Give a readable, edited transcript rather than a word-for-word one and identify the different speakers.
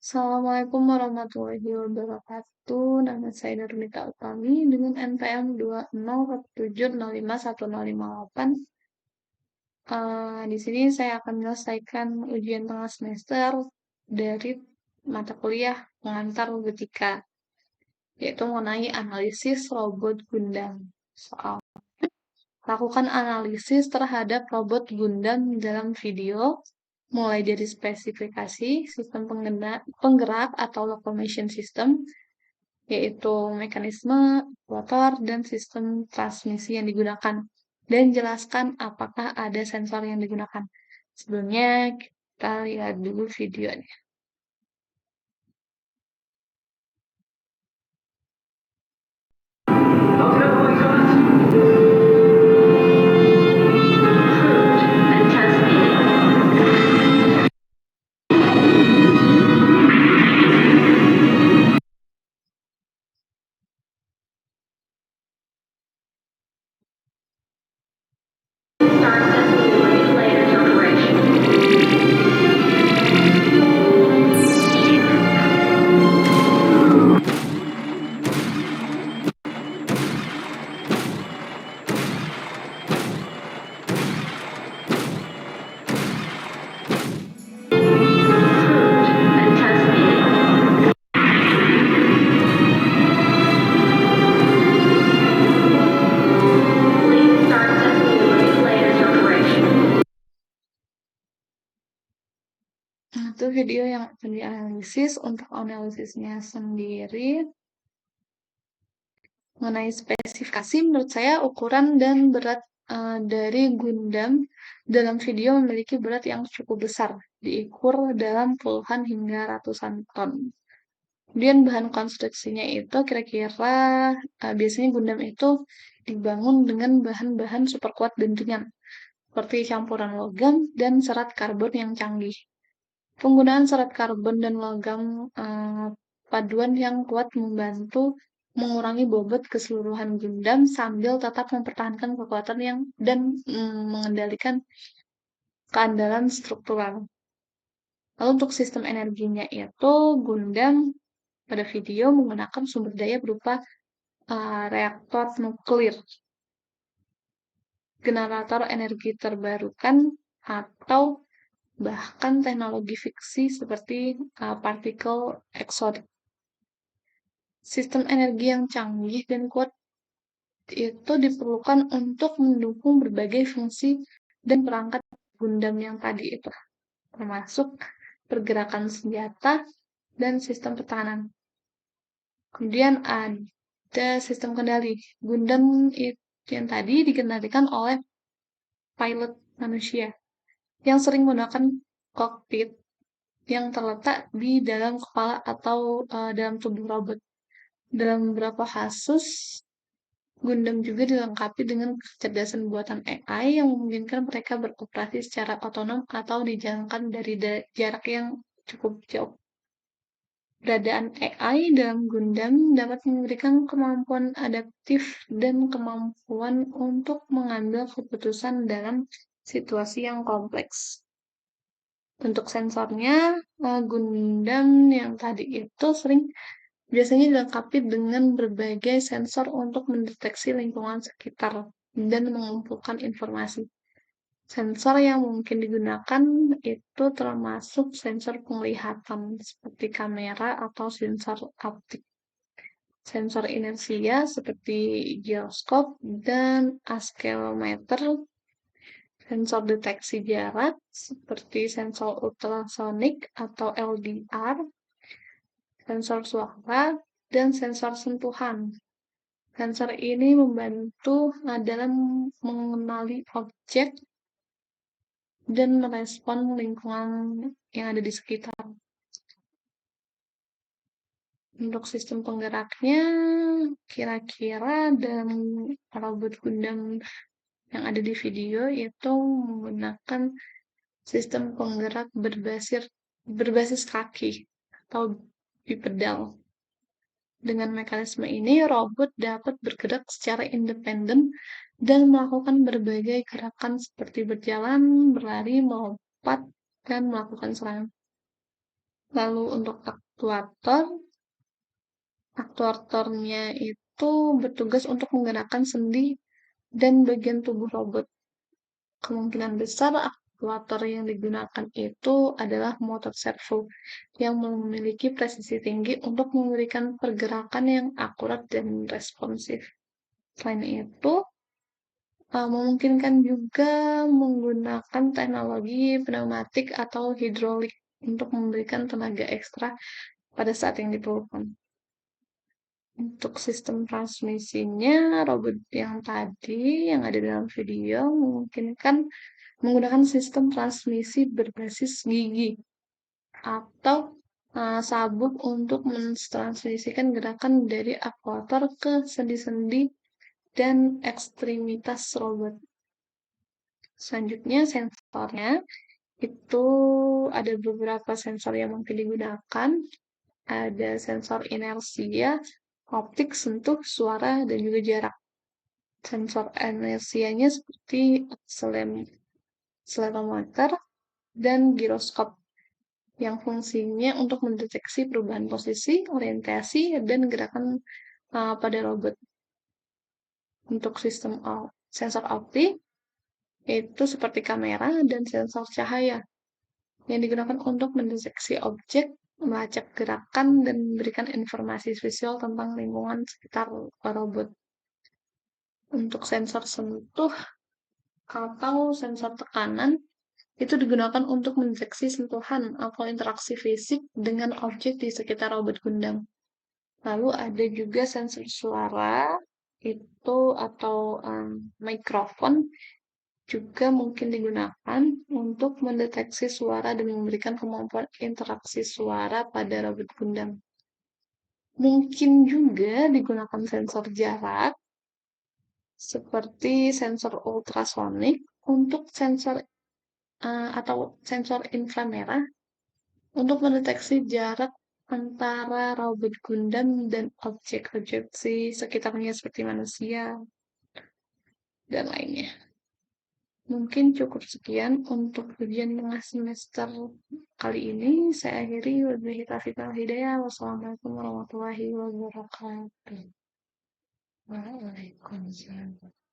Speaker 1: Assalamualaikum warahmatullahi wabarakatuh. Nama saya Nurmita Utami dengan NPM 201705108. Di sini saya akan menyelesaikan ujian tengah semester dari mata kuliah pengantar robotika, yaitu mengenai analisis robot Gundam. Soal lakukan analisis terhadap robot Gundam dalam video, mulai dari spesifikasi sistem penggerak atau locomotion system, yaitu mekanisme, motor, dan sistem transmisi yang digunakan. Dan jelaskan apakah ada sensor yang digunakan. Sebelumnya, kita lihat dulu videonya. Itu video yang akan dianalisis. Untuk analisisnya sendiri, mengenai spesifikasi, menurut saya ukuran dan berat dari Gundam dalam video memiliki berat yang cukup besar, diukur dalam puluhan hingga ratusan ton. Kemudian bahan konstruksinya itu kira-kira biasanya Gundam itu dibangun dengan bahan-bahan super kuat dan ringan, seperti campuran logam dan serat karbon yang canggih. Penggunaan serat karbon dan logam paduan yang kuat membantu mengurangi bobot keseluruhan Gundam sambil tetap mempertahankan kekuatan dan mengendalikan keandalan struktural. Lalu untuk sistem energinya itu Gundam pada video menggunakan sumber daya berupa reaktor nuklir, generator energi terbarukan, atau bahkan teknologi fiksi seperti partikel eksodik. Sistem energi yang canggih dan kuat itu diperlukan untuk mendukung berbagai fungsi dan perangkat Gundam yang tadi itu, termasuk pergerakan senjata dan sistem pertahanan. Kemudian ada sistem kendali. Gundam yang tadi dikendalikan oleh pilot manusia yang sering menggunakan kokpit yang terletak di dalam kepala atau dalam tubuh robot. Dalam beberapa kasus, Gundam juga dilengkapi dengan kecerdasan buatan AI yang memungkinkan mereka beroperasi secara otonom atau dijalankan dari jarak yang cukup jauh. Keberadaan AI dalam Gundam dapat memberikan kemampuan adaptif dan kemampuan untuk mengambil keputusan dalam situasi yang kompleks. Untuk sensornya, Gundam yang tadi itu biasanya dilengkapi dengan berbagai sensor untuk mendeteksi lingkungan sekitar dan mengumpulkan informasi. Sensor yang mungkin digunakan itu termasuk sensor penglihatan seperti kamera atau sensor optik, sensor inersia seperti giroskop dan akselerometer, sensor deteksi jarak seperti sensor ultrasonik atau LDR, sensor suara, dan sensor sentuhan. Sensor ini membantu dalam mengenali objek dan merespon lingkungan yang ada di sekitar. Untuk sistem penggeraknya, kira-kira dalam robot Gundam yang ada di video itu menggunakan sistem penggerak berbasis kaki atau bipedal. Dengan mekanisme ini, robot dapat bergerak secara independen dan melakukan berbagai gerakan seperti berjalan, berlari, melompat, dan melakukan serangan. Lalu untuk aktuatornya itu bertugas untuk menggerakkan sendi dan bagian tubuh robot. Kemungkinan besar aktuator yang digunakan itu adalah motor servo yang memiliki presisi tinggi untuk memberikan pergerakan yang akurat dan responsif. Selain itu, memungkinkan juga menggunakan teknologi pneumatik atau hidrolik untuk memberikan tenaga ekstra pada saat yang diperlukan. Untuk sistem transmisinya, robot yang tadi yang ada dalam video memungkinkan menggunakan sistem transmisi berbasis gigi atau sabuk untuk mentransmisikan gerakan dari aktuator ke sendi-sendi dan ekstremitas robot. Selanjutnya sensornya itu ada beberapa sensor yang mungkin digunakan. Ada sensor inersia, optik, sentuh, suara, dan juga jarak. Sensor inersianya seperti akselerometer dan giroskop yang fungsinya untuk mendeteksi perubahan posisi, orientasi, dan gerakan pada robot. Untuk sistem sensor optik, itu seperti kamera dan sensor cahaya yang digunakan untuk mendeteksi objek, melacak gerakan, dan memberikan informasi visual tentang lingkungan sekitar robot. Untuk sensor sentuh atau sensor tekanan, itu digunakan untuk mendeteksi sentuhan atau interaksi fisik dengan objek di sekitar robot Gundam. Lalu ada juga sensor suara, itu atau mikrofon juga mungkin digunakan untuk mendeteksi suara dan memberikan kemampuan interaksi suara pada robot Gundam. Mungkin juga digunakan sensor jarak seperti sensor ultrasonik untuk sensor atau sensor inframerah untuk mendeteksi jarak antara robot Gundam dan objek-objek di sekitarnya seperti manusia dan lainnya. Mungkin cukup sekian untuk ujian tengah semester kali ini. Saya akhiri. Wabillahi taufiq wal hidayah. Wassalamualaikum warahmatullahi wabarakatuh. Waalaikumsalam.